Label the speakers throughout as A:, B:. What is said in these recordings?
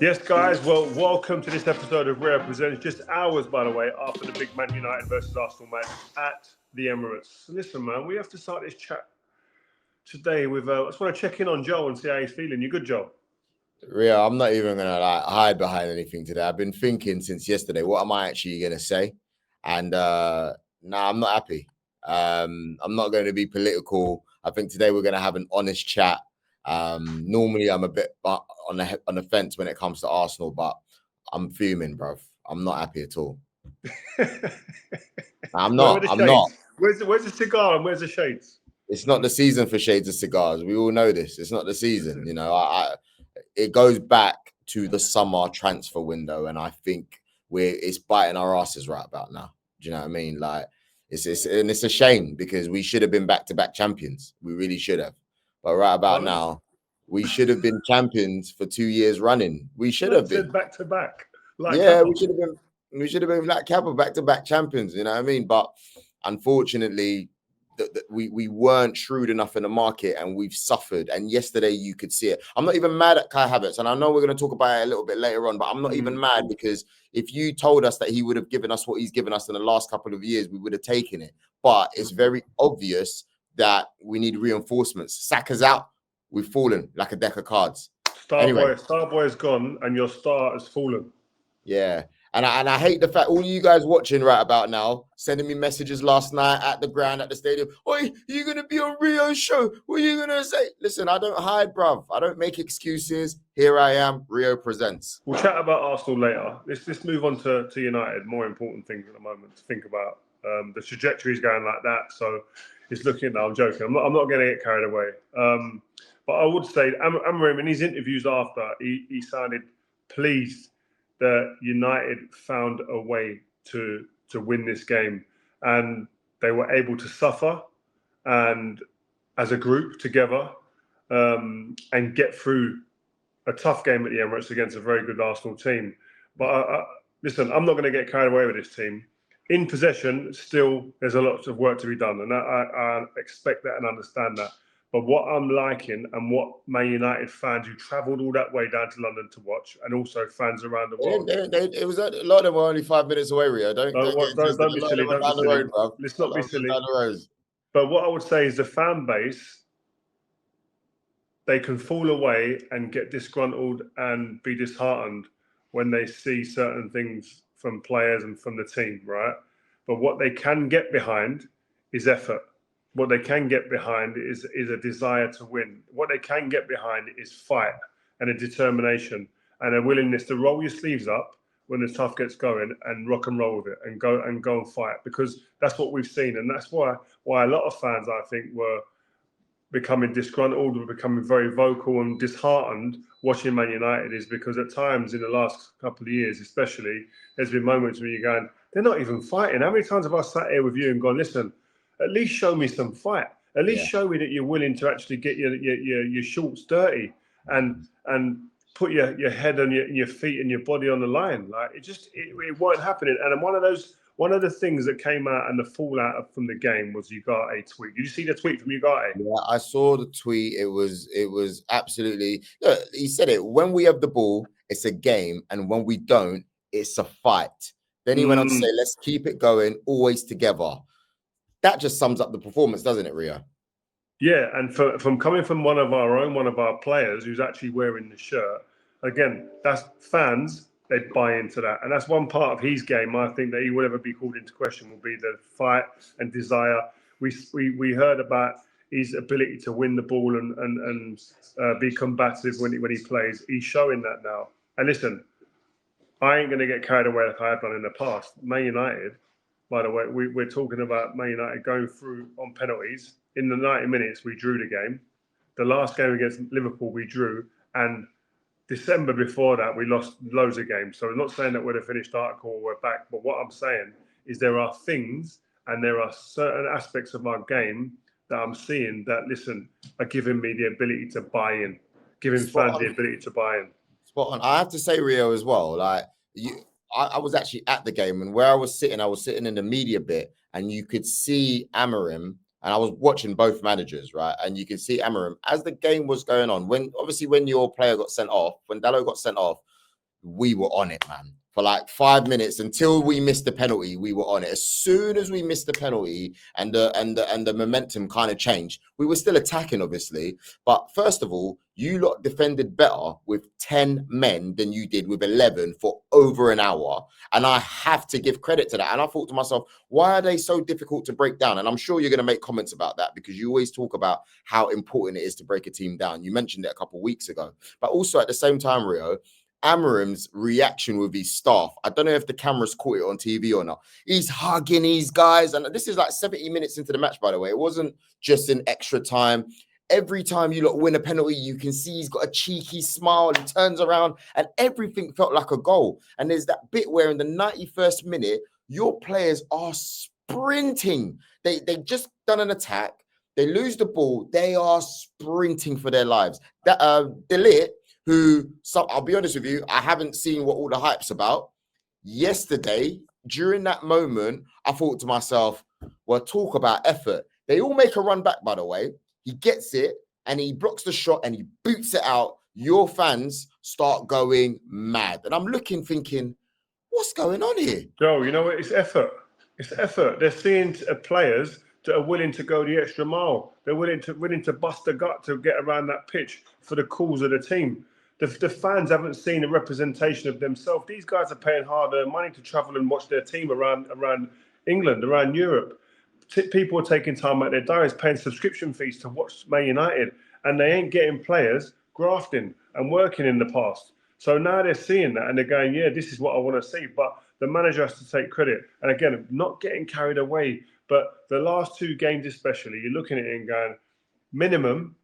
A: Yes, guys. Well, welcome to this episode of Rio Presents. Just hours, by the way, after the big Man United versus Arsenal match at the Emirates. Listen, man, we have to start this chat today with. I just want to check in on Joel and see how he's feeling. You good, Joel?
B: Rio, I'm not even gonna hide behind anything today. I've been thinking since yesterday, what am I actually gonna say? And I'm not happy. I'm not going to be political. I think today we're gonna have an honest chat. Normally I'm a bit on the fence when it comes to Arsenal, but I'm fuming, bruv. I'm not happy at all. I'm not.
A: Where's the cigar and where's the shades?
B: It's not the season for shades of cigars. We all know this. It's not the season. You know, it goes back to the summer transfer window, and I think it's biting our asses right about now. Do you know what I mean? Like it's a shame because we should have been back-to-back champions. We really should have. But right about now, we should have been champions for 2 years running. We should have been
A: back-to-back.
B: Like yeah, we should have been. We should have been like Kappa back-to-back champions. You know what I mean? But unfortunately, we weren't shrewd enough in the market, and we've suffered. And yesterday, you could see it. I'm not even mad at Kai Havertz, and I know we're going to talk about it a little bit later on. But I'm not even mad because if you told us that he would have given us what he's given us in the last couple of years, we would have taken it. But it's very obvious that we need reinforcements. Saka's out. We've fallen like a deck of cards.
A: Starboy is gone, and your star has fallen.
B: Yeah. And I hate the fact all you guys watching right about now, sending me messages last night at the ground, at the stadium. Oi, you're going to be on Rio's show. What are you going to say? Listen, I don't hide, bruv. I don't make excuses. Here I am. Rio presents.
A: We'll chat about Arsenal later. Let's move on to United. More important things at the moment to think about. The trajectory is going like that. So it's looking, no, I'm joking. I'm not going to get carried away. But I would say Amorim, in his interviews after, he sounded pleased that United found a way to win this game, and they were able to suffer and as a group together and get through a tough game at the Emirates against a very good Arsenal team. But listen, I'm not going to get carried away with this team. In possession, still, there's a lot of work to be done, and I expect that and understand that. But what I'm liking, and what Man United fans who travelled all that way down to London to watch, and also fans around the world.
B: It was a lot of them were only 5 minutes away, Rio. Don't
A: be silly. Let's not be silly. But what I would say is the fan base, they can fall away and get disgruntled and be disheartened when they see certain things from players and from the team, right? But what they can get behind is effort. What they can get behind is a desire to win. What they can get behind is fight and a determination and a willingness to roll your sleeves up when the stuff gets going and rock and roll with it and go and fight, because that's what we've seen. And that's why a lot of fans, I think, were becoming disgruntled, were becoming very vocal and disheartened watching Man United, is because at times in the last couple of years, especially, there's been moments where you're going, they're not even fighting. How many times have I sat here with you and gone, listen, at least show me some fight. At least show me that you're willing to actually get your shorts dirty and put your head and your feet and your body on the line. Like it weren't happening. And one of the things that came out and the fallout from the game was Ugarte tweet. Did you see the tweet from Ugarte?
B: Yeah, I saw the tweet. It was absolutely. Look, he said it. When we have the ball, it's a game, and when we don't, it's a fight. Then he went on to say, "Let's keep it going, always together." That just sums up the performance, doesn't it, Rio?
A: Yeah, and from coming from one of our players who's actually wearing the shirt, again, that's fans, they buy into that. And that's one part of his game, I think, that he will ever be called into question, will be the fight and desire. We heard about his ability to win the ball and be combative when he plays. He's showing that now. And listen, I ain't going to get carried away like I have done in the past. Man United, by the way, we're talking about Man United going through on penalties. In the 90 minutes, we drew the game. The last game against Liverpool, we drew. And December before that, we lost loads of games. So I'm not saying that we're the finished article or we're back. But what I'm saying is there are things and there are certain aspects of our game that I'm seeing that, listen, are giving me the ability to buy in, giving fans the ability to buy in.
B: Spot on. I have to say, Rio, as well, like I was actually at the game, and where I was sitting in the media bit, and you could see Amorim, and I was watching both managers, right? And you could see Amorim as the game was going on. When your player got sent off, when Dalot got sent off, we were on it, man. For like 5 minutes until we missed the penalty, we were on it. As soon as we missed the penalty and the momentum kind of changed, we were still attacking, obviously. But first of all, you lot defended better with 10 men than you did with 11 for over an hour. And I have to give credit to that. And I thought to myself, why are they so difficult to break down? And I'm sure you're going to make comments about that because you always talk about how important it is to break a team down. You mentioned it a couple of weeks ago. But also at the same time, Rio, Amorim's reaction with his staff, I don't know if the cameras caught it on TV or not. He's hugging these guys. And this is like 70 minutes into the match, by the way. It wasn't just in extra time. Every time you lot win a penalty, you can see he's got a cheeky smile. He turns around and everything felt like a goal. And there's that bit where in the 91st minute, your players are sprinting. They just done an attack. They lose the ball. They are sprinting for their lives. That Ligt, I'll be honest with you, I haven't seen what all the hype's about. Yesterday, during that moment, I thought to myself, well, talk about effort. They all make a run back, by the way. He gets it and he blocks the shot and he boots it out. Your fans start going mad. And I'm looking, thinking, what's going on here?
A: Joe, you know what? It's effort. It's effort. They're seeing players that are willing to go the extra mile. They're willing to bust the gut to get around that pitch for the cause of the team. The fans haven't seen a representation of themselves. These guys are paying hard-earned money to travel and watch their team around England, around Europe. People are taking time out of their diaries, paying subscription fees to watch Man United, and they ain't getting players grafting and working in the past. So now they're seeing that and they're going, yeah, this is what I want to see. But the manager has to take credit. And again, not getting carried away. But the last two games especially, you're looking at it and going, minimum,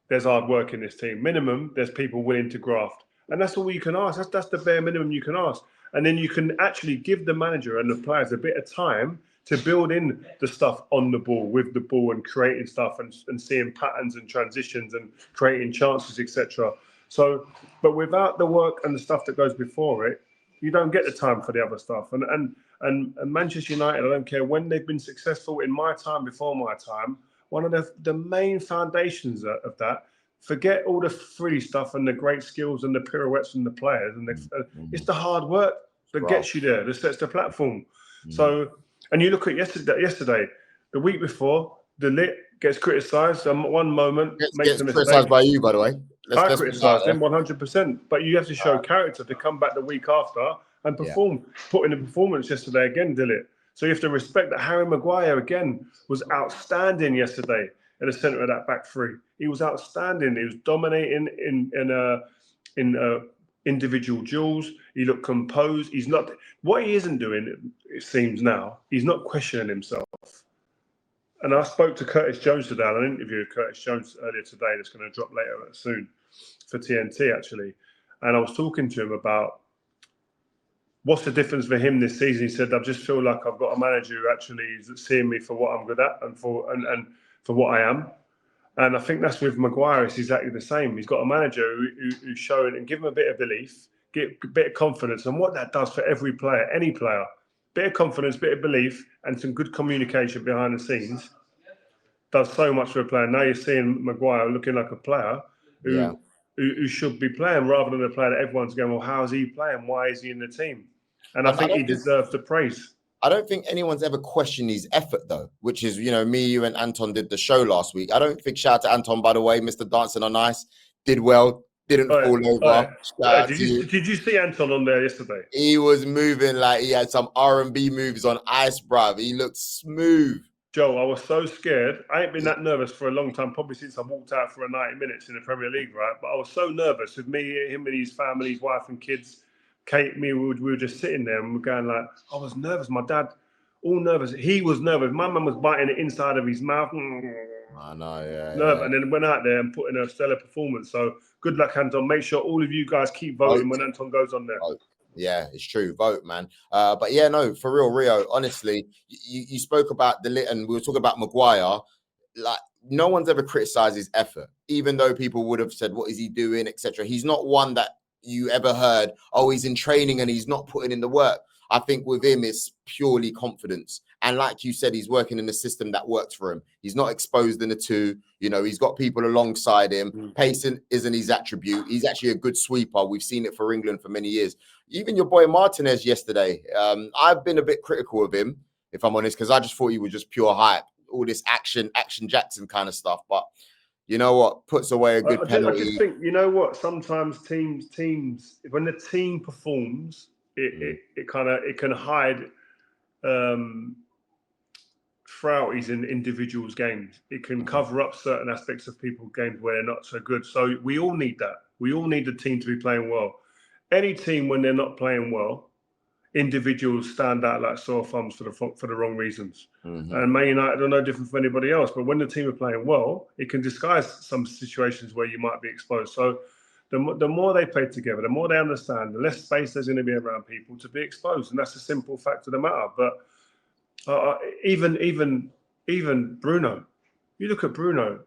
A: there's hard work in this team. Minimum, there's people willing to graft. And that's all you can ask. That's the bare minimum you can ask. And then you can actually give the manager and the players a bit of time to build in the stuff on the ball, with the ball, and creating stuff and seeing patterns and transitions and creating chances, etc. So, but without the work and the stuff that goes before it, you don't get the time for the other stuff. And Manchester United, I don't care when they've been successful in my time, before my time, one of the main foundations of that, forget all the free stuff and the great skills and the pirouettes and the players, and it's the hard work that gets you there, that sets the platform. So, and you look at yesterday, the week before, the Ligt gets criticised. One moment
B: gets criticised by you, by the way.
A: I criticised him 100%, but you have to show character to come back the week after and perform. Put in a performance yesterday again, Ligt. So you have to respect that. Harry Maguire again was outstanding yesterday at the centre of that back three. He was outstanding. He was dominating in individual duels. He looked composed. He's not. What he isn't doing, it seems now, he's not questioning himself. And I spoke to Curtis Jones today. I interviewed Curtis Jones earlier today. That's going to drop later soon for TNT actually. And I was talking to him about what's the difference for him this season. He said, I just feel like I've got a manager who actually is seeing me for what I'm good at and for what I am. And I think that's with Maguire. It's exactly the same. He's got a manager who's showing and give him a bit of belief, get a bit of confidence. And what that does for every player, any player, bit of confidence, bit of belief, and some good communication behind the scenes does so much for a player. Now you're seeing Maguire looking like a player who should be playing, rather than a player that everyone's going, well, how is he playing? Why is he in the team? And I think he deserves the praise.
B: I don't think anyone's ever questioned his effort, though, which is, me, you, and Anton did the show last week. I don't think, shout out to Anton, by the way, Mr. Dancing on Ice, did well, didn't fall over.
A: Did you see Anton on there yesterday?
B: He was moving like he had some R&B moves on ice, bruv. He looked smooth.
A: Joe, I was so scared. I ain't been that nervous for a long time, probably since I walked out for 90 minutes in the Premier League, right? But I was so nervous with him and his family, his wife and kids. Kate, me, we were just sitting there and we're going like, I was nervous. My dad, all nervous. He was nervous. My mum was biting the inside of his mouth.
B: I know, yeah.
A: Nervous. And then went out there and put in a stellar performance. So good luck, Anton. Make sure all of you guys keep voting when Anton goes on there.
B: Yeah, it's true. Vote, man. But yeah, no, for real, Rio, honestly, you spoke about the Ligt and we were talking about Maguire. Like, no one's ever criticized his effort, even though people would have said, what is he doing, etc. He's not one that you ever heard, oh, he's in training and he's not putting in the work. I think with him, it's purely confidence. And like you said, he's working in a system that works for him. He's not exposed in the two. You know, he's got people alongside him. Pacing isn't his attribute. He's actually a good sweeper. We've seen it for England for many years. Even your boy Martinez yesterday, I've been a bit critical of him, if I'm honest, because I just thought he was just pure hype. All this action Jackson kind of stuff. But you know what? Puts away a good penalty.
A: I just think, you know what? Sometimes teams, when the team performs, it can hide frailties in individuals' games. It can cover up certain aspects of people's games where they're not so good. So we all need that. We all need the team to be playing well. Any team, when they're not playing well, individuals stand out like sore thumbs for the wrong reasons. And Man United are no different from anybody else. But when the team are playing well, it can disguise some situations where you might be exposed. So the more they play together, the more they understand, the less space there's going to be around people to be exposed. And that's a simple fact of the matter. But even Bruno, you look at Bruno.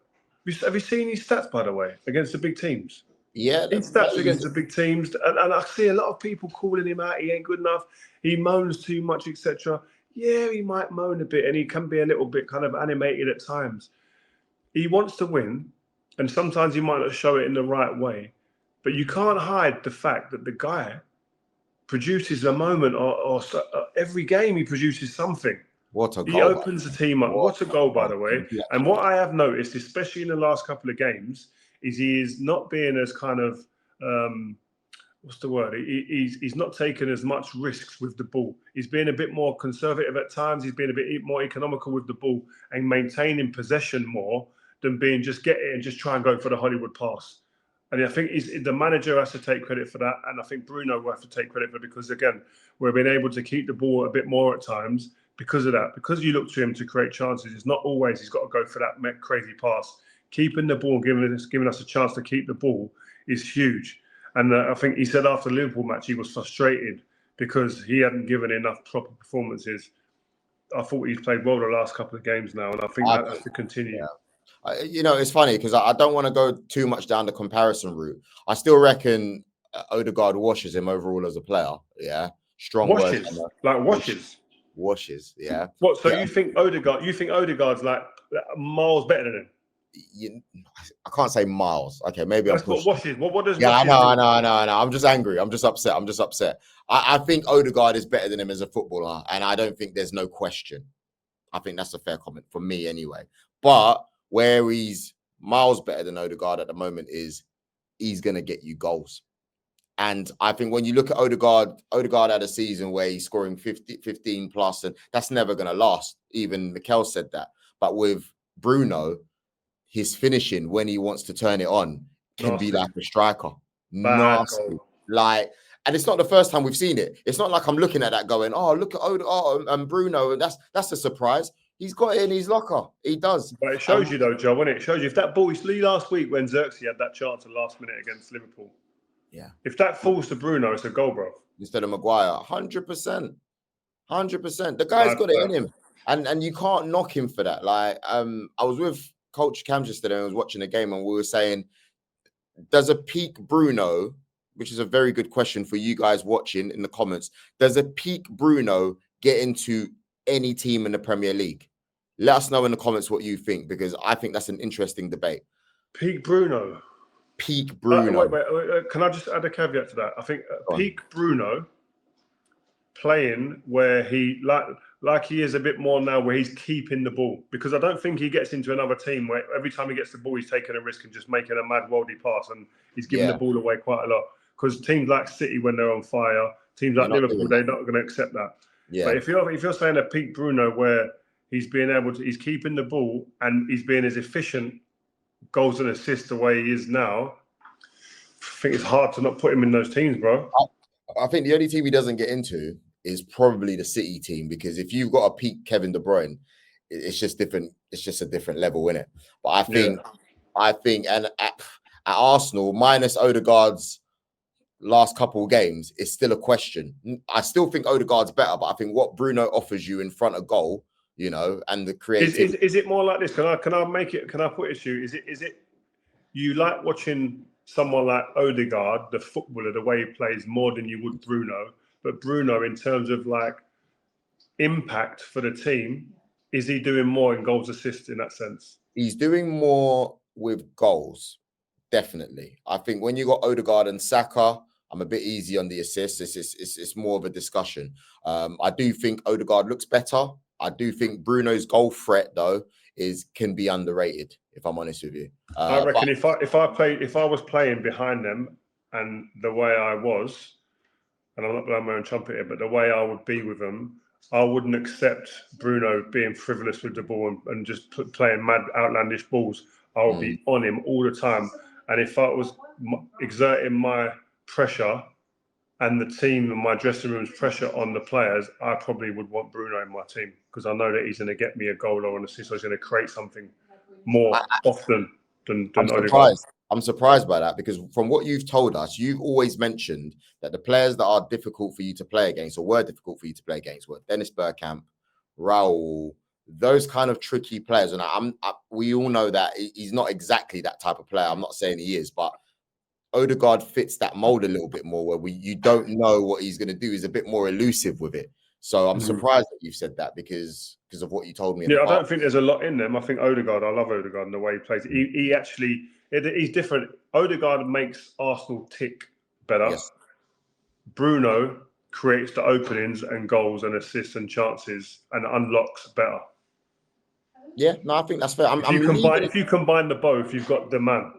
A: Have you seen his stats, by the way, against the big teams?
B: Yeah,
A: his stats against the big teams, and I see a lot of people calling him out. He ain't good enough. He moans too much, etc. Yeah, he might moan a bit, and he can be a little bit kind of animated at times. He wants to win, and sometimes he might not show it in the right way. But you can't hide the fact that the guy produces a moment, or every game he produces something.
B: What a goal!
A: He opens the team up. What a goal, by the way.
B: Yeah.
A: And what I have noticed, especially in the last couple of games, is he is not being as kind of, what's the word? He's not taking as much risks with the ball. He's being a bit more conservative at times. He's being a bit more economical with the ball and maintaining possession more than being just get it and just try and go for the Hollywood pass. And I think the manager has to take credit for that. And I think Bruno will have to take credit for it because, again, we've been able to keep the ball a bit more at times because of that. Because you look to him to create chances, it's not always he's got to go for that crazy pass. Keeping the ball, giving us a chance to keep the ball is huge. And I think he said after the Liverpool match, he was frustrated because he hadn't given enough proper performances. I thought he's played well the last couple of games now, and I think that has to continue.
B: Yeah. You know, it's funny because I don't want to go too much down the comparison route. I still reckon Odegaard washes him overall as a player. Yeah, strong
A: washes,
B: washes. Yeah.
A: What? So you think Odegaard? You think Odegaard's like miles better than him?
B: I can't say miles. Okay, maybe
A: that's what washes. What does?
B: Yeah, I know. I'm just angry. I'm just upset. I think Odegaard is better than him as a footballer, and I don't think there's no question. I think that's a fair comment for me anyway. But where he's miles better than Odegaard at the moment is he's going to get you goals. And I think when you look at Odegaard had a season where he's scoring 15 plus, and that's never going to last. Even Mikel said that. But with Bruno, his finishing when he wants to turn it on can be like a striker. Nasty. Like, and it's not the first time we've seen it. It's not like I'm looking at that going, oh, look at Odegaard and Bruno. And that's a surprise. He's got it in his locker. He does.
A: But it shows you though, Joe, when it shows you if that ball is last week when Xerxes had that chance at last minute against Liverpool.
B: Yeah.
A: If that falls to Bruno, it's a goal, bro.
B: Instead of Maguire, 100%. 100%. The guy's got it in him. And you can't knock him for that. Like, I was with Coach Cam yesterday and I was watching a game and we were saying, does a peak Bruno, which is a very good question for you guys watching in the comments, does a peak Bruno get into any team in the Premier League? Let us know in the comments what you think, because I think that's an interesting debate.
A: Peak Bruno.
B: Peak Bruno.
A: Wait. Can I just add a caveat to that? I think peak Bruno playing where he like he is a bit more now, where he's keeping the ball, because I don't think he gets into another team where every time he gets the ball, he's taking a risk and just making a mad worldy pass, and he's giving the ball away quite a lot. Because teams like City, when they're on fire, teams like Liverpool, they're not going to accept that. Yeah. But if you're saying a peak Bruno where he's he's keeping the ball and he's being as efficient, goals and assists the way he is now, I think it's hard to not put him in those teams, bro.
B: I think the only team he doesn't get into is probably the City team, because if you've got a peak Kevin De Bruyne, it's just different. It's just a different level, isn't it? But I think, and at Arsenal, minus Odegaard's last couple of games, it's still a question. I still think Odegaard's better, but I think what Bruno offers you in front of goal, you know, and the creativity.
A: Is it more like this? Can I put it to you? Is it you like watching someone like Odegaard, the footballer, the way he plays more than you would Bruno? But Bruno, in terms of like impact for the team, is he doing more in goals, assists in that sense?
B: He's doing more with goals, definitely. I think when you got Odegaard and Saka, I'm a bit easy on the assists. It's more of a discussion. I do think Odegaard looks better. I do think Bruno's goal threat though can be underrated. If I'm honest with you,
A: I reckon if I was playing behind them and the way I was, and I'm not blowing my own trumpet here, but the way I would be with them, I wouldn't accept Bruno being frivolous with the ball and just playing mad, outlandish balls. I would be on him all the time. And if I was exerting my pressure and the team and my dressing room's pressure on the players, I probably would want Bruno in my team because I know that he's going to get me a goal or an assist, or he's going to create something more often than Odegaard.
B: I'm surprised by that because from what you've told us, you've always mentioned that the players that are difficult for you to play against or were difficult for you to play against were Dennis Bergkamp, Raul, those kind of tricky players. And we all know that he's not exactly that type of player. I'm not saying he is, but Odegaard fits that mold a little bit more where you don't know what he's going to do. He's a bit more elusive with it. So I'm surprised that you've said that because of what you told me.
A: I don't think there's a lot in them. I think Odegaard, I love Odegaard and the way he plays. He actually... He's different. Odegaard makes Arsenal tick better. Yes. Bruno creates the openings and goals and assists and chances and unlocks better.
B: Yeah, no, I think that's fair.
A: If you combine the both, you've got the man.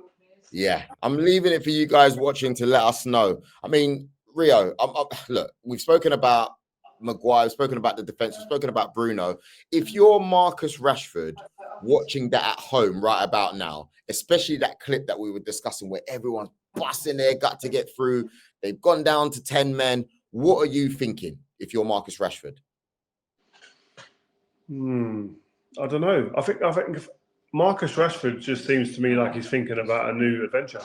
B: Yeah, I'm leaving it for you guys watching to let us know. I mean, Rio, look, we've spoken about Maguire, we've spoken about the defense, we've spoken about Bruno. If you're Marcus Rashford watching that at home right about now, especially that clip that we were discussing where everyone's busting their gut to get through, they've gone down to 10 men. What are you thinking if you're Marcus Rashford?
A: I don't know. I think if Marcus Rashford just seems to me like he's thinking about a new adventure,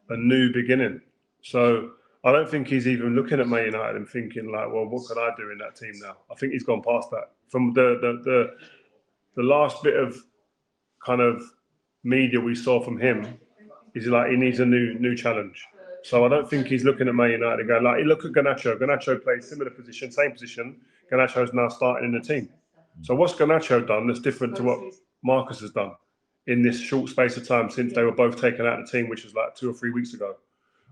A: a new beginning. So I don't think he's even looking at Man United and thinking like, well, what could I do in that team now? I think he's gone past that. From the last bit of kind of media we saw from him, he's like he needs a new challenge. So I don't think he's looking at Man United and going like, look at Garnacho. Garnacho plays similar position, same position. Garnacho's now starting in the team. So what's Garnacho done that's different to what Marcus has done in this short space of time since they were both taken out of the team, which was like 2 or 3 weeks ago?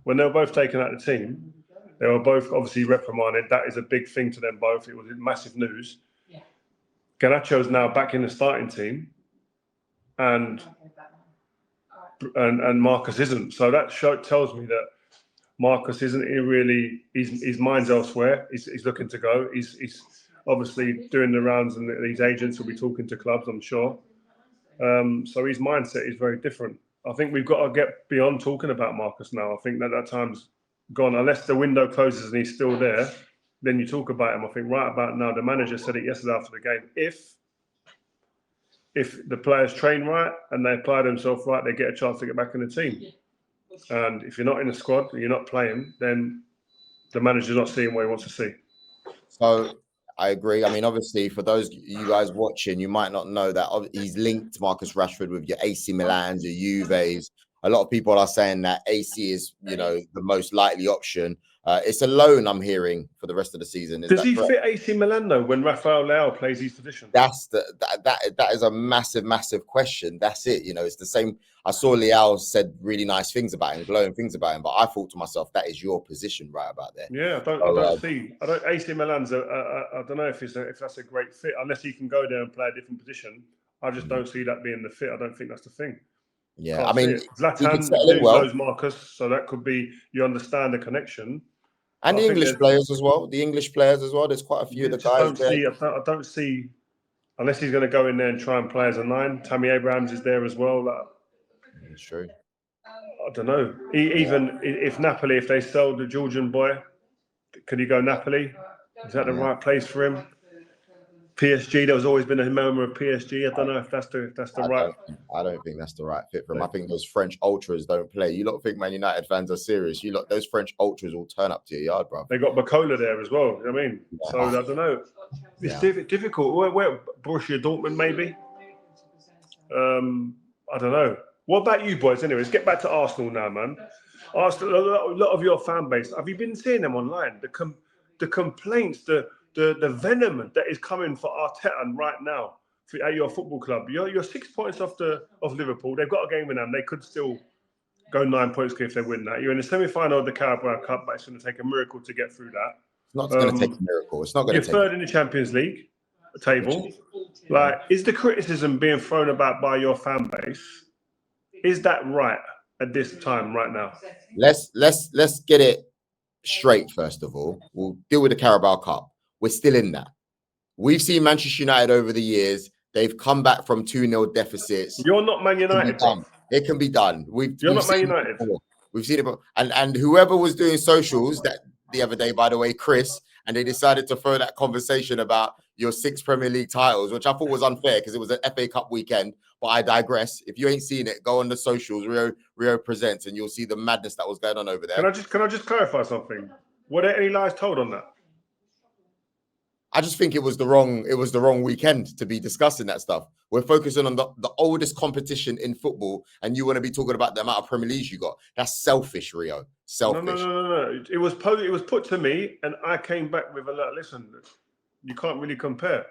A: When they were both taken out of the team, they were both obviously reprimanded. That is a big thing to them both. It was massive news. Yeah. Garnacho's now back in the starting team, and Marcus isn't. So that tells me that Marcus isn't really. His mind's elsewhere. He's looking to go. He's obviously doing the rounds, and these agents will be talking to clubs, I'm sure. So his mindset is very different. I think we've got to get beyond talking about Marcus now. I think that time's gone. Unless the window closes and he's still there, then you talk about him. I think right about now, the manager said it yesterday after the game. If the players train right and they apply themselves right, they get a chance to get back in the team. And if you're not in the squad and you're not playing, then the manager's not seeing what he wants to see.
B: So I agree. I mean, obviously, for those you guys watching, you might not know that he's linked Marcus Rashford with your AC Milans, your Juves. A lot of people are saying that AC is, the most likely option. It's a loan, I'm hearing, for the rest of the season.
A: Does he fit AC Milan though when Rafael Leao plays his position?
B: That is a massive question. That's it. It's the same. I saw Leao said really nice things about him, glowing things about him, but I thought to myself, that is your position right about there.
A: Yeah, I don't AC Milan's I don't know if that's a great fit unless he can go there and play a different position. I just don't see that being the fit. I don't think that's the thing.
B: Yeah, I mean,
A: Zlatan knows Marcus, so that could be, you understand the connection.
B: And the English players as well. There's quite a few of the guys there.
A: I don't see, unless he's going to go in there and try and play as a 9. Tammy Abrahams is there as well.
B: It's true.
A: I don't know. Even if Napoli, if they sell the Georgian boy, could he go Napoli? Is that the right place for him? PSG, there's always been a murmur of PSG. I don't know if that's the right.
B: I don't think that's the right fit for him. I think those French ultras don't play. You lot think Man United fans are serious? Those French ultras will turn up to your yard, bro.
A: They got Bukayo there as well. I mean, so I don't know. It's difficult. Where Borussia Dortmund maybe? I don't know. What about you boys? Anyways, get back to Arsenal now, man. Arsenal. A lot of your fan base. Have you been seeing them online? The complaints, the the venom that is coming for Arteta right now at your football club. You're 6 points off Liverpool. They've got a game in them. They could still go 9 points if they win that. You're in the semi-final of the Carabao Cup, but it's going to take a miracle to get through that.
B: It's not going to take a miracle. It's not going to take.
A: You're third in the Champions League table. Like, is the criticism being thrown about by your fan base? Is that right at this time right now?
B: Let's get it straight. First of all, we'll deal with the Carabao Cup. We're still in that. We've seen Manchester United over the years. They've come back from 2-0 deficits.
A: You're not Man United.
B: It can be done.
A: You're not Man United.
B: We've seen it. And whoever was doing socials that the other day, by the way, Chris, and they decided to throw that conversation about your 6 Premier League titles, which I thought was unfair because it was an FA Cup weekend. But I digress. If you ain't seen it, go on the socials, Rio Presents, and you'll see the madness that was going on over there.
A: Can I just clarify something? Were there any lies told on that?
B: I just think it was the wrong weekend to be discussing that stuff. We're focusing on the oldest competition in football, and you want to be talking about the amount of Premier Leagues you got. That's selfish, Rio. Selfish.
A: No. It was put to me, and I came back with a look. Listen, you can't really compare.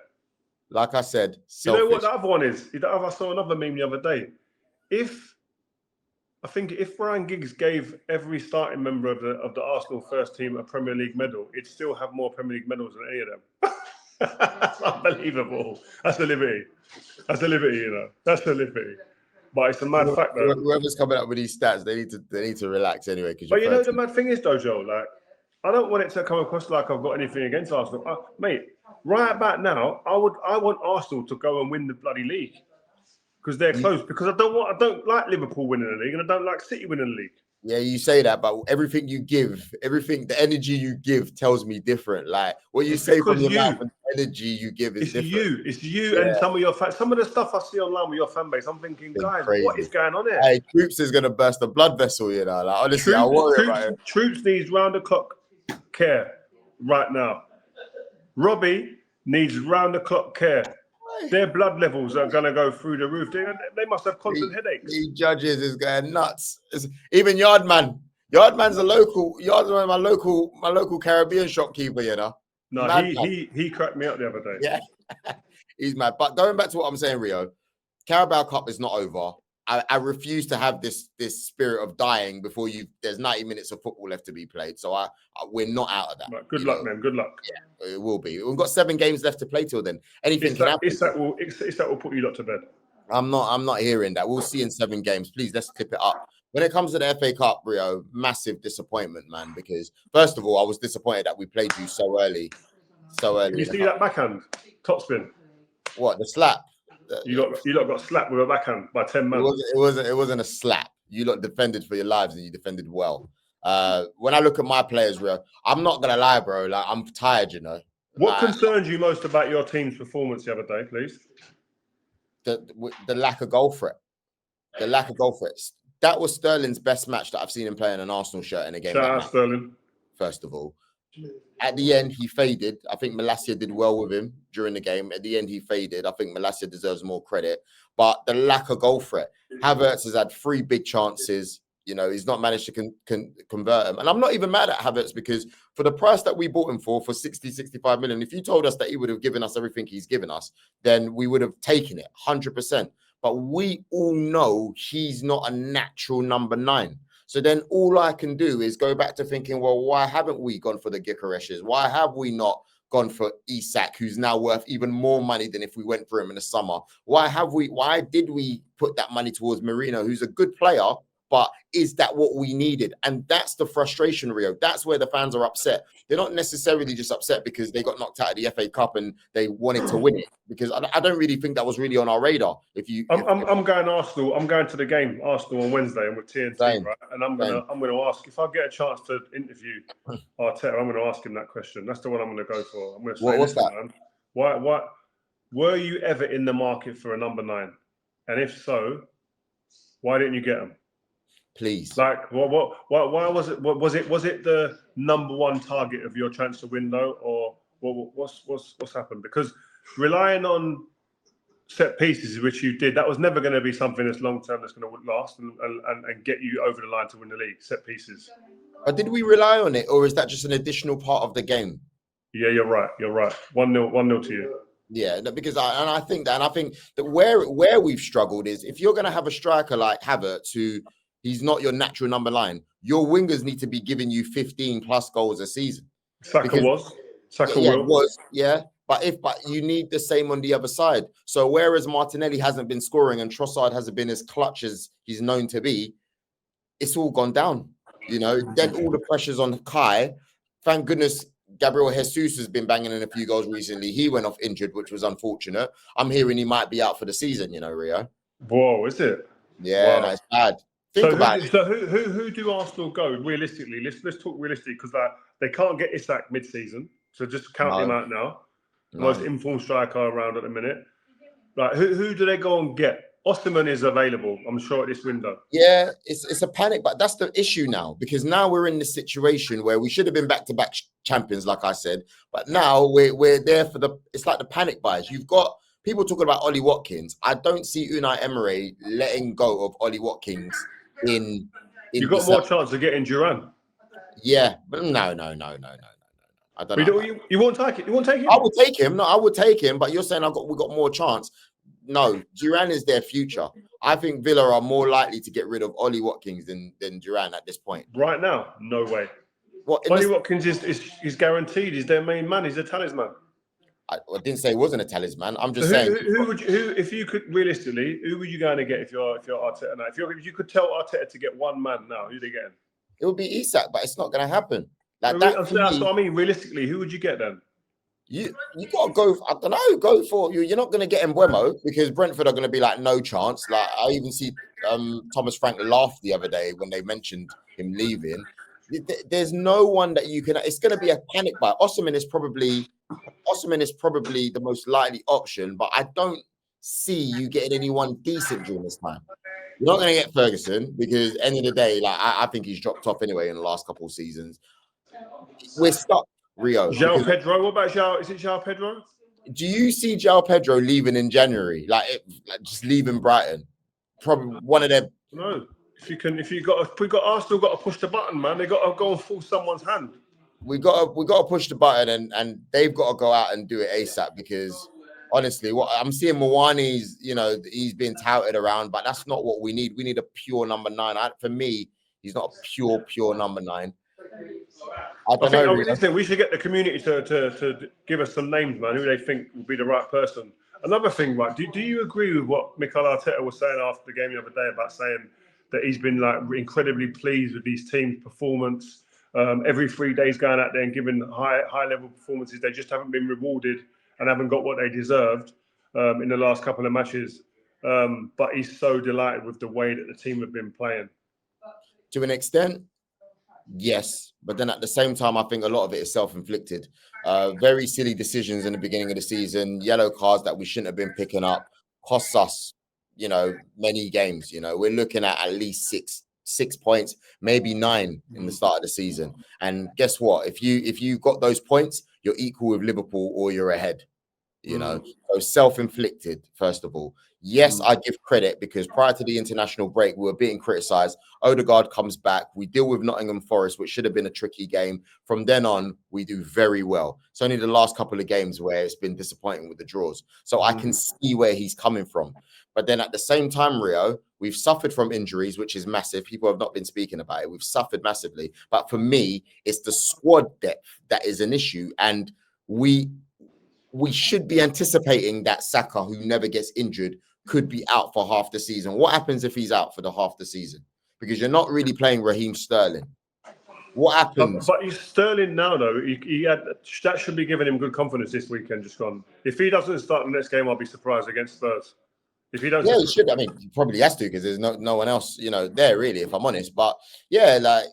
B: Like I said, selfish.
A: You know what the other one is? I saw another meme the other day. If Ryan Giggs gave every starting member of the Arsenal first team a Premier League medal, it'd still have more Premier League medals than any of them. That's unbelievable. That's a liberty. That's a liberty, you know. That's a liberty. But it's a mad fact, though.
B: Whoever's coming up with these stats, they need to relax anyway.
A: But you know the mad thing is, though, Joel, like, I don't want it to come across like I've got anything against Arsenal. Mate, right about now, I want Arsenal to go and win the bloody league. Because they're close. Because I don't like Liverpool winning the league, and I don't like City winning the league.
B: Yeah, you say that, but everything you give, the energy you give tells me different. Like what you say from your mouth and the energy you give is different.
A: It's you and some of the stuff I see online with your fan base. I'm thinking, guys, what is going on here?
B: Hey, Troops is gonna burst a blood vessel, you know. Like honestly, I worry about it.
A: Troops needs round the clock care right now. Robbie needs round the clock care. Their blood levels are going to go through the roof. They must have constant headaches.
B: The judges is going nuts. Even Yardman. Yardman's my local Caribbean shopkeeper, you know.
A: No, he cracked me up the other day.
B: Yeah, he's mad. But going back to what I'm saying, Rio, Carabao Cup is not over. I refuse to have this spirit of dying before there's 90 minutes of football left to be played. So we're not out of that.
A: Right, good luck, man. Good luck.
B: Yeah, it will be. We've got 7 games left to play till then. Anything can happen.
A: It's that will put you lot to bed.
B: I'm not hearing that. We'll see in 7 games. Please, let's clip it up. When it comes to the FA Cup, Rio, massive disappointment, man. Because first of all, I was disappointed that we played you so early. Can you see that backhand topspin? What, the slap? You lot got slapped with a backhand by 10 men. It wasn't a slap. You lot defended for your lives and you defended well. When I look at my players, Rio, I'm not gonna lie, bro. Like I'm tired, you know. What concerns you most about your team's performance the other day, please? The lack of goal threat. The lack of goal threats. That was Sterling's best match that I've seen him play in an Arsenal shirt in a game. Shout out Sterling. First of all. At the end, he faded. I think Malacia did well with him during the game. At the end, he faded. I think Malacia deserves more credit. But the lack of goal threat. Havertz has had 3 big chances. You know, he's not managed to convert them. And I'm not even mad at Havertz because for the price that we bought him for 60, 65 million, if you told us that he would have given us everything he's given us, then we would have taken it 100%. But we all know he's not a natural number 9. So then all I can do is go back to thinking, well, why haven't we gone for the Gyökeres's? Why have we not gone for Isak, who's now worth even more money than if we went for him in the summer? Why did we put that money towards Merino, who's a good player, but is that what we needed? And that's the frustration, Rio. That's where the fans are upset. They're not necessarily just upset because they got knocked out of the FA Cup and they wanted to win it. Because I don't really think that was really on our radar. I'm going Arsenal. I'm going to the game Arsenal on Wednesday and with TNT, right? And I'm gonna ask if I get a chance to interview Arteta. I'm gonna ask him that question. That's the one I'm gonna go for. I'm gonna say, what's that? Man, why were you ever in the market for a number 9? And if so, why didn't you get him? Please. Like, why was it? Was it the number 1 target of your transfer window, or what's happened? Because relying on set pieces, which you did, that was never going to be something that's long term, that's going to last and get you over the line to win the league. Set pieces. But did we rely on it, or is that just an additional part of the game?
A: Yeah, you're right. 1-0 to you.
B: Yeah, because I think that where we've struggled is if you're going to have a striker like Havertz, who he's not your natural number 9, your wingers need to be giving you 15 plus goals a season.
A: Saka
B: was. But you need the same on the other side. So whereas Martinelli hasn't been scoring and Trossard hasn't been as clutch as he's known to be, it's all gone down. Then all the pressure's on Kai. Thank goodness Gabriel Jesus has been banging in a few goals recently. He went off injured, which was unfortunate. I'm hearing he might be out for the season, Rio.
A: Whoa, is it?
B: Yeah, wow. That's bad. Think about it.
A: So who do Arsenal go realistically? Let's talk realistically, because they can't get Isak mid-season. So just count him out now. Most informed striker around at the minute. Like who do they go and get? Osimhen is available, I'm sure, at this window.
B: Yeah, it's a panic, but that's the issue now, because now we're in this situation where we should have been back-to-back champions, like I said, but now we're there for it's like the panic buys. You've got people talking about Ollie Watkins. I don't see Unai Emery letting go of Ollie Watkins in
A: You've got more chance of getting Duran.
B: Yeah, but no. I don't know.
A: You won't take it? You won't take him?
B: I would take him. No, I would take him, but you're saying we got more chance. No, Duran is their future. I think Villa are more likely to get rid of Ollie Watkins than Duran at this point.
A: Right now, no way. Ollie Watkins is guaranteed. He's their main man. He's a talisman.
B: I didn't say he wasn't a talisman. I'm just saying.
A: Who, if you could realistically, who would you going to get if you're Arteta now? If you could tell Arteta to get one man now, who are they getting?
B: It would be Isak, but it's not going to happen.
A: That's what I mean. Realistically, who would you get then?
B: You got to go. I don't know. Go for you. You're not going to get Mbeumo because Brentford are going to be like no chance. Like I even see Thomas Frank laugh the other day when they mentioned him leaving. There's no one that you can. It's going to be a panic buy. Osimhen is probably the most likely option, but I don't see you getting anyone decent during this time. You're not going to get Ferguson because end of the day, like I think he's dropped off anyway in the last couple of seasons. We're stuck. Rio.
A: Joel Pedro. What about Joel? Is it Joel Pedro?
B: Do you see Joel Pedro leaving in January? Like just leaving Brighton? Probably one of them.
A: No. If we got Arsenal got to push the button, man. They got to go and force someone's hand.
B: We got to push the button and they've got to go out and do it ASAP because honestly, what I'm seeing Mawani's, he's been touted around, but that's not what we need. We need a pure number 9. For me, he's not a pure number 9. I
A: think we should get the community to give us some names, man, who they think will be the right person. Another thing, right? Do you agree with what Mikel Arteta was saying after the game the other day about saying that he's been like incredibly pleased with these teams' performance? Every 3 days going out there and giving high level performances, they just haven't been rewarded and haven't got what they deserved in the last couple of matches. But he's so delighted with the way that the team have been playing.
B: To an extent, yes, but then at the same time, I think a lot of it is self-inflicted. Very silly decisions in the beginning of the season, yellow cards that we shouldn't have been picking up, costs us, many games. We're looking at least six points, maybe 9 in the start of the season. And guess what? If you got those points, you're equal with Liverpool or you're ahead. So self-inflicted, first of all. Yes, I give credit because prior to the international break, we were being criticised. Odegaard comes back. We deal with Nottingham Forest, which should have been a tricky game. From then on, we do very well. It's only the last couple of games where it's been disappointing with the draws. So I can see where he's coming from. But then at the same time, Rio, we've suffered from injuries, which is massive. People have not been speaking about it. We've suffered massively. But for me, it's the squad depth that is an issue. And we should be anticipating that Saka, who never gets injured, could be out for half the season. What happens if he's out for the half the season? Because you're not really playing Raheem Sterling. What happens?
A: But he's Sterling now, though. He had that should be giving him good confidence this weekend. Just gone. If he doesn't start the next game, I'll be surprised against Spurs. If he doesn't,
B: yeah, he should. I mean, he probably has to because there's no one else, there really. If I'm honest, but yeah, like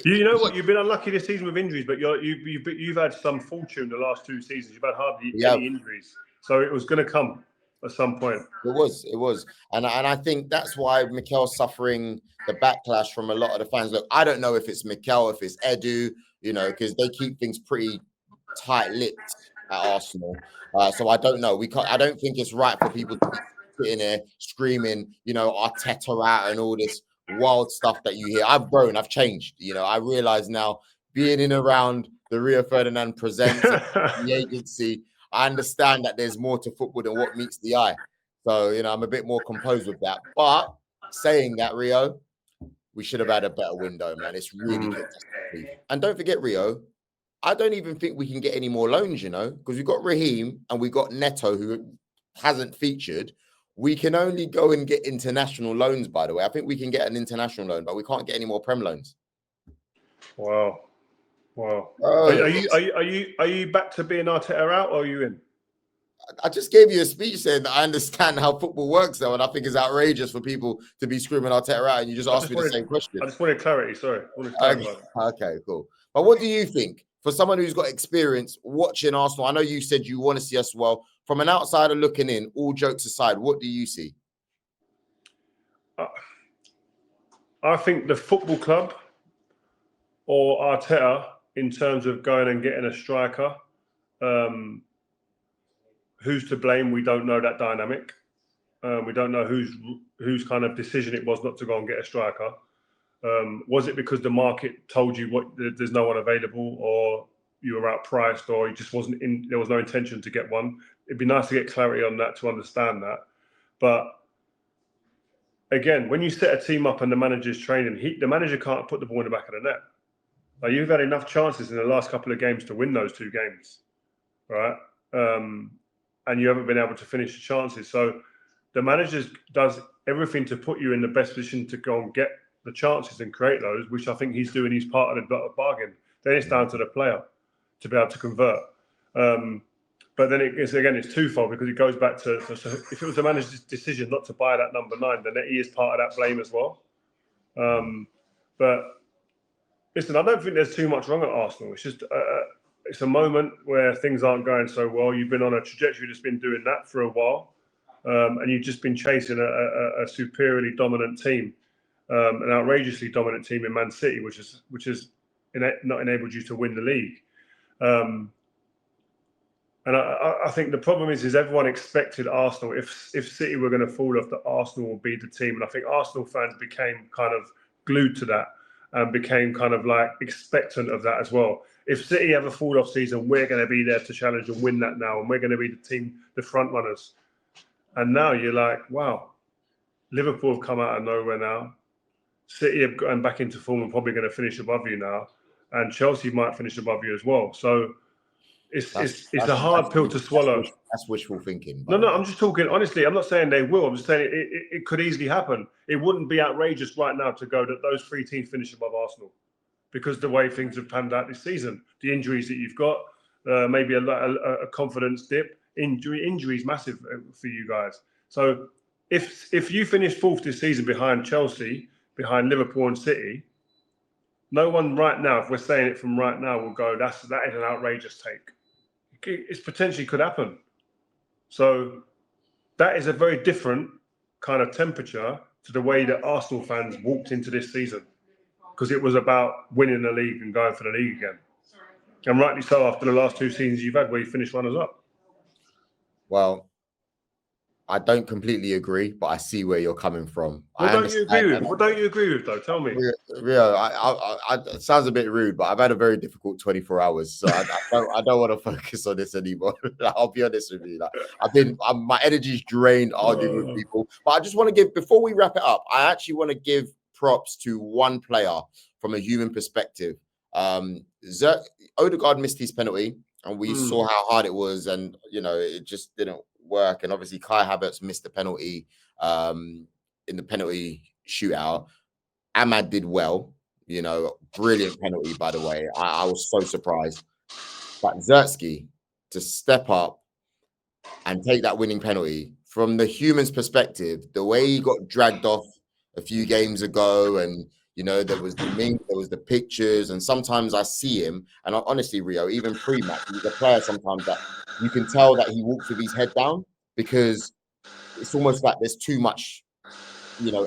A: you know what, you've been unlucky this season with injuries, but you've had some fortune the last 2 seasons. You've had hardly any injuries, so it was going to come at some point.
B: It was, and I think that's why Mikel's suffering the backlash from a lot of the fans. Look, I don't know if it's Mikel, if it's Edu, because they keep things pretty tight-lipped at Arsenal. So I don't know. I don't think it's right for people to be sitting there screaming, Arteta out and all this wild stuff that you hear. I've grown, I've changed. I realize now being in around the Rio Ferdinand presents the agency. I understand that there's more to football than what meets the eye. So, I'm a bit more composed with that. But saying that, Rio, we should have had a better window, man. It's really kicked us off. And don't forget, Rio, I don't even think we can get any more loans, because we've got Raheem and we've got Neto, who hasn't featured. We can only go and get international loans, by the way. I think we can get an international loan, but we can't get any more Prem loans.
A: Wow. Are you back to being Arteta out, or are you in?
B: I just gave you a speech saying that I understand how football works, though, and I think it's outrageous for people to be screaming Arteta out, and you just asked me the same question.
A: I just wanted clarity. Sorry.
B: Okay, cool. But what do you think, for someone who's got experience watching Arsenal? I know you said you want to see us well. From an outsider looking in, all jokes aside, what do you see?
A: I think the football club or Arteta, in terms of going and getting a striker, who's to blame? We don't know that dynamic. We don't know whose kind of decision it was not to go and get a striker. Was it because the market told you there's no one available, or you were outpriced, or you just wasn't in? There was no intention to get one. It'd be nice to get clarity on that, to understand that. But again, when you set a team up and the manager's training, the manager can't put the ball in the back of the net. Like, you've had enough chances in the last couple of games to win those 2 games, right? And you haven't been able to finish the chances. So the manager does everything to put you in the best position to go and get the chances and create those, which I think he's doing his part of the bargain. Then it's down to the player to be able to convert. But then it's twofold, because it goes back to if it was the manager's decision not to buy that number 9, then he is part of that blame as well. But listen, I don't think there's too much wrong at Arsenal. It's just it's a moment where things aren't going so well. You've been on a trajectory that's been doing that for a while, and you've just been chasing a superiorly dominant team, an outrageously dominant team in Man City, which has not enabled you to win the league. And I think the problem is everyone expected Arsenal. If City were going to fall off, that Arsenal will be the team. And I think Arsenal fans became kind of glued to that and became kind of like expectant of that as well. If City have a fall off season, we're going to be there to challenge and win that now, and we're going to be the team, the front runners. And now you're like, wow, Liverpool have come out of nowhere now. City have gotten back into form and probably going to finish above you now, and Chelsea might finish above you as well. So it's a hard pill to swallow.
B: That's wishful thinking.
A: No, I'm just talking honestly. I'm not saying they will. I'm just saying it could easily happen. It wouldn't be outrageous right now to go that those 3 teams finish above Arsenal, because the way things have panned out this season, the injuries that you've got, maybe a confidence dip. Injuries massive for you guys. So if you finish 4th this season behind Chelsea, behind Liverpool and City, no one right now, if we're saying it from right now, will go, that is an outrageous take. It potentially could happen. So that is a very different kind of temperature to the way that Arsenal fans walked into this season, because it was about winning the league and going for the league again. And rightly so, after the last 2 seasons you've had where you finished runners up.
B: Well, I don't completely agree, but I see where you're coming from.
A: What don't you agree with, though? Tell me.
B: Rio, it sounds a bit rude, but I've had a very difficult 24 hours, so I don't want to focus on this anymore. I'll be honest with you. My energy's drained arguing with people. But I just want to give, before we wrap it up, I actually want to give props to one player from a human perspective. Odegaard missed his penalty, and we saw how hard it was, and it just didn't work. And obviously Kai Havertz missed the penalty in the penalty shootout. Ahmad did well, brilliant penalty, by the way. I was so surprised. But Zertsky to step up and take that winning penalty, from the human's perspective, the way he got dragged off a few games ago, and there was the meme, there was the pictures, and sometimes I see him, and honestly, Rio, even pre-match, he's a player sometimes that you can tell that he walks with his head down, because it's almost like there's too much,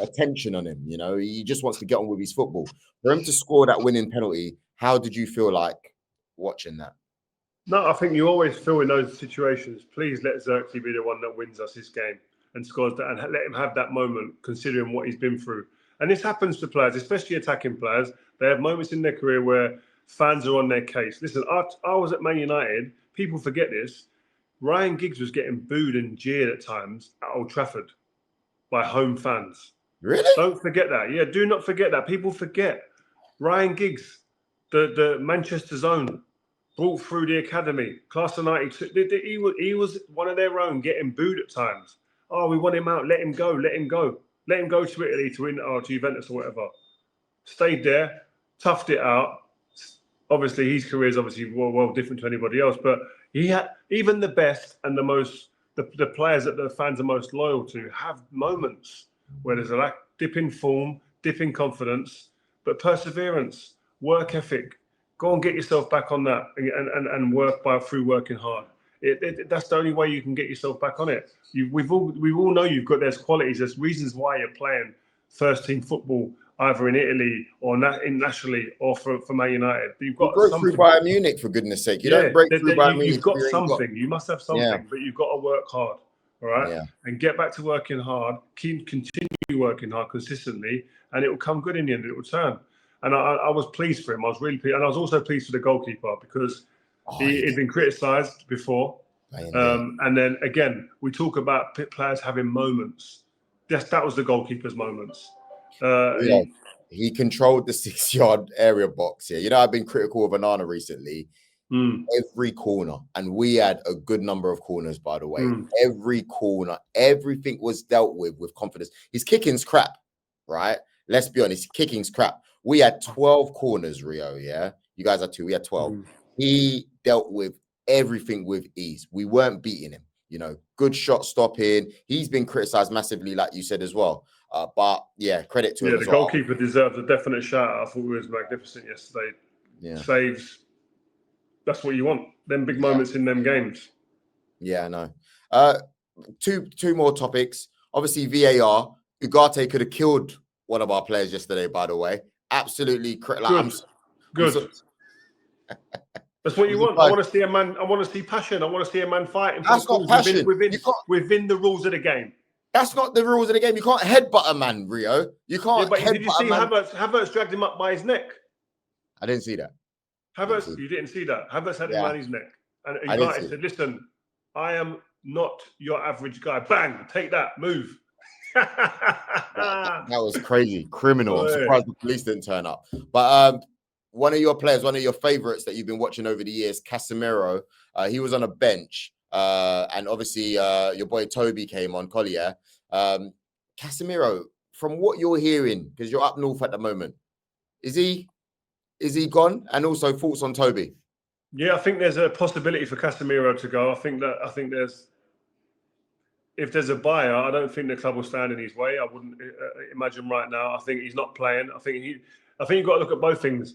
B: attention on him. He just wants to get on with his football. For him to score that winning penalty, how did you feel like watching that?
A: No, I think you always feel in those situations, please let Zerkzee be the one that wins us this game and scores that, and let him have that moment, considering what he's been through. And this happens to players, especially attacking players. They have moments in their career where Fans are on their case. Listen, I was at Man United. People forget this. Ryan Giggs was getting booed and jeered at times at Old Trafford by home fans.
B: Really?
A: Don't forget that. Yeah, do not forget that. People forget. Ryan Giggs, the Manchester's own, brought through the academy, class of 92. He was one of their own, getting booed at times. Oh, we want him out. Let him go. Let him go. Let him go to Italy, to Juventus or whatever. Stayed there, toughed it out. Obviously, his career is obviously well different to anybody else, but he had even the best and the players that the fans are most loyal to have moments where there's a dip in form, dip in confidence, but perseverance, work ethic. Go and get yourself back on that and work through working hard. That's the only way you can get yourself back on it. We all know there's qualities, there's reasons why you're playing first team football either in Italy or nationally or for Man United. But you've got
B: you broke
A: something.
B: Through Bayern Munich, for goodness sake. You don't break through Bayern Munich.
A: You've got something. You must have something, but you've got to work hard, all right?
B: Yeah.
A: And get back to working hard. Continue working hard consistently, and it will come good in the end. It will turn. And I was pleased for him. I was really pleased, and I was also pleased for the goalkeeper because he'd been criticised before. And then again, we talk about players having moments. That was the goalkeeper's moments.
B: He controlled the 6-yard area box here. You know, I've been critical of Onana recently. Every corner, and we had a good number of corners, by the way. Every corner, everything was dealt with confidence. His kicking's crap, right? Let's be honest, kicking's crap. We had 12 corners, Rio, yeah? You guys had 2. We had 12. He dealt with everything with ease. We weren't beating him. You know, good shot stopping. He's been criticised massively, like you said as well. But yeah, credit to him.
A: The goalkeeper deserves a definite shout out. I thought he was magnificent yesterday. Yeah. Saves. That's what you want. Them big moments in them games.
B: Yeah, I know. Two more topics. Obviously, VAR. Ugarte could have killed one of our players yesterday, by the way. Absolutely.
A: Good. That's what you want. I want to see a man. I want to see passion. I want to see a man fighting.
B: That's not passion.
A: Within the rules of the game.
B: That's not the rules of the game. You can't headbutt a man, Rio. You can't.
A: But did you see Havertz dragged him up by his neck?
B: I didn't see that.
A: Havertz, you didn't see that. Havertz had him around his neck, and Ugarte said, "Listen, I am not your average guy. Bang! Take that. Move."
B: that was crazy, criminal. I'm surprised the police didn't turn up. But one of your players, one of your favorites that you've been watching over the years, Casemiro, he was on a bench. And obviously, your boy Toby came on, Collier. Casemiro, from what you're hearing, because you're up north at the moment, is he gone? And also thoughts on Toby?
A: Yeah, I think there's a possibility for Casemiro to go. I think there's, if there's a buyer, I don't think the club will stand in his way. I wouldn't imagine right now. I think he's not playing. I think you've got to look at both things.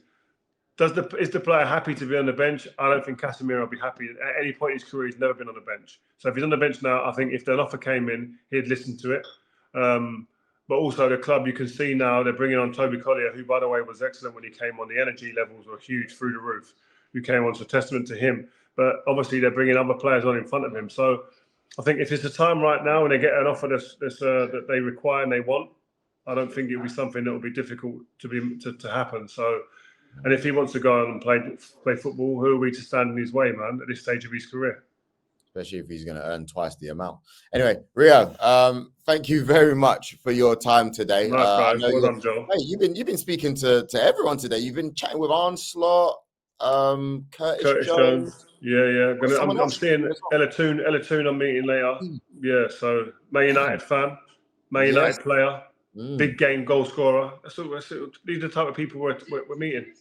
A: Is the player happy to be on the bench? I don't think Casemiro will be happy. At any point in his career, he's never been on the bench. So if he's on the bench now, I think if an offer came in, he'd listen to it. But also the club, you can see now they're bringing on Toby Collier, who, by the way, was excellent when he came on. The energy levels were huge through the roof. Who came on, so testament to him. But obviously they're bringing other players on in front of him. So I think if it's the time right now and they get an offer that they require and they want, I don't think it'll be something that will be difficult to happen. So. And if he wants to go on and play football, who are we to stand in his way, man, at this stage of his career?
B: Especially if he's going to earn twice the amount. Anyway, Rio, thank you very much for your time today.
A: Nice, guys. Well done, Joel.
B: Hey, you've been speaking to everyone today. You've been chatting with Onslaught, Curtis Jones.
A: Yeah. I'm seeing Elatoon I'm meeting later. Yeah, so Man United fan, Man United player. Big game goal scorer. These are the type of people we're meeting.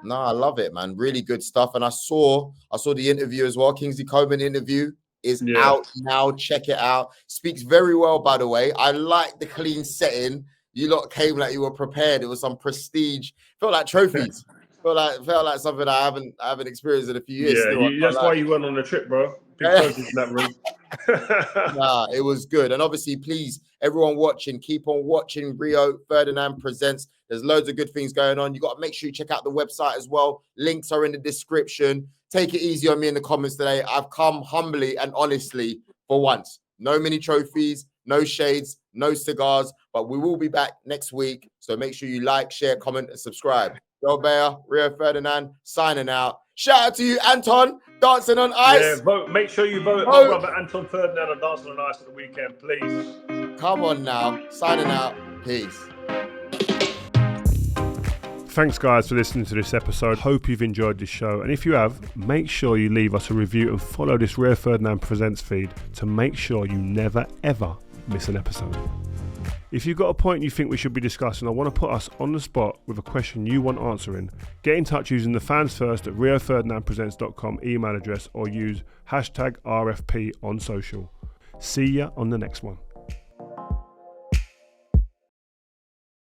B: No, I love it, man. Really good stuff. And I saw the interview as well. Kingsley Coman interview is out now. Check it out. Speaks very well, by the way. I like the clean setting. You lot came like you were prepared. It was some prestige. Felt like trophies. felt like something I haven't experienced in a few years.
A: Yeah, that's why you went on the trip, bro. Big trophies in that room.
B: Nah, it was good. And obviously, please, everyone watching, keep on watching Rio Ferdinand Presents. There's loads of good things going on. You got to make sure you check out the website as well. Links are in the description. Take it easy on me in the comments today. I've come humbly and honestly for once. No mini trophies, no shades, no cigars. But we will be back next week. So make sure you like, share, comment, and subscribe. Joel Beya, Rio Ferdinand, signing out. Shout out to you, Anton, dancing on ice.
A: Yeah, vote. Make sure you vote my brother Anton Ferdinand on Dancing on Ice at the weekend, please.
B: Come on now. Signing out. Peace.
A: Thanks, guys, for listening to this episode. Hope you've enjoyed this show. And if you have, make sure you leave us a review and follow this Rio Ferdinand Presents feed to make sure you never, ever miss an episode. If you've got a point you think we should be discussing or want to put us on the spot with a question you want answering, get in touch using the fansfirst@rioferdinandpresents.com email address or use #RFP on social. See ya on the next one.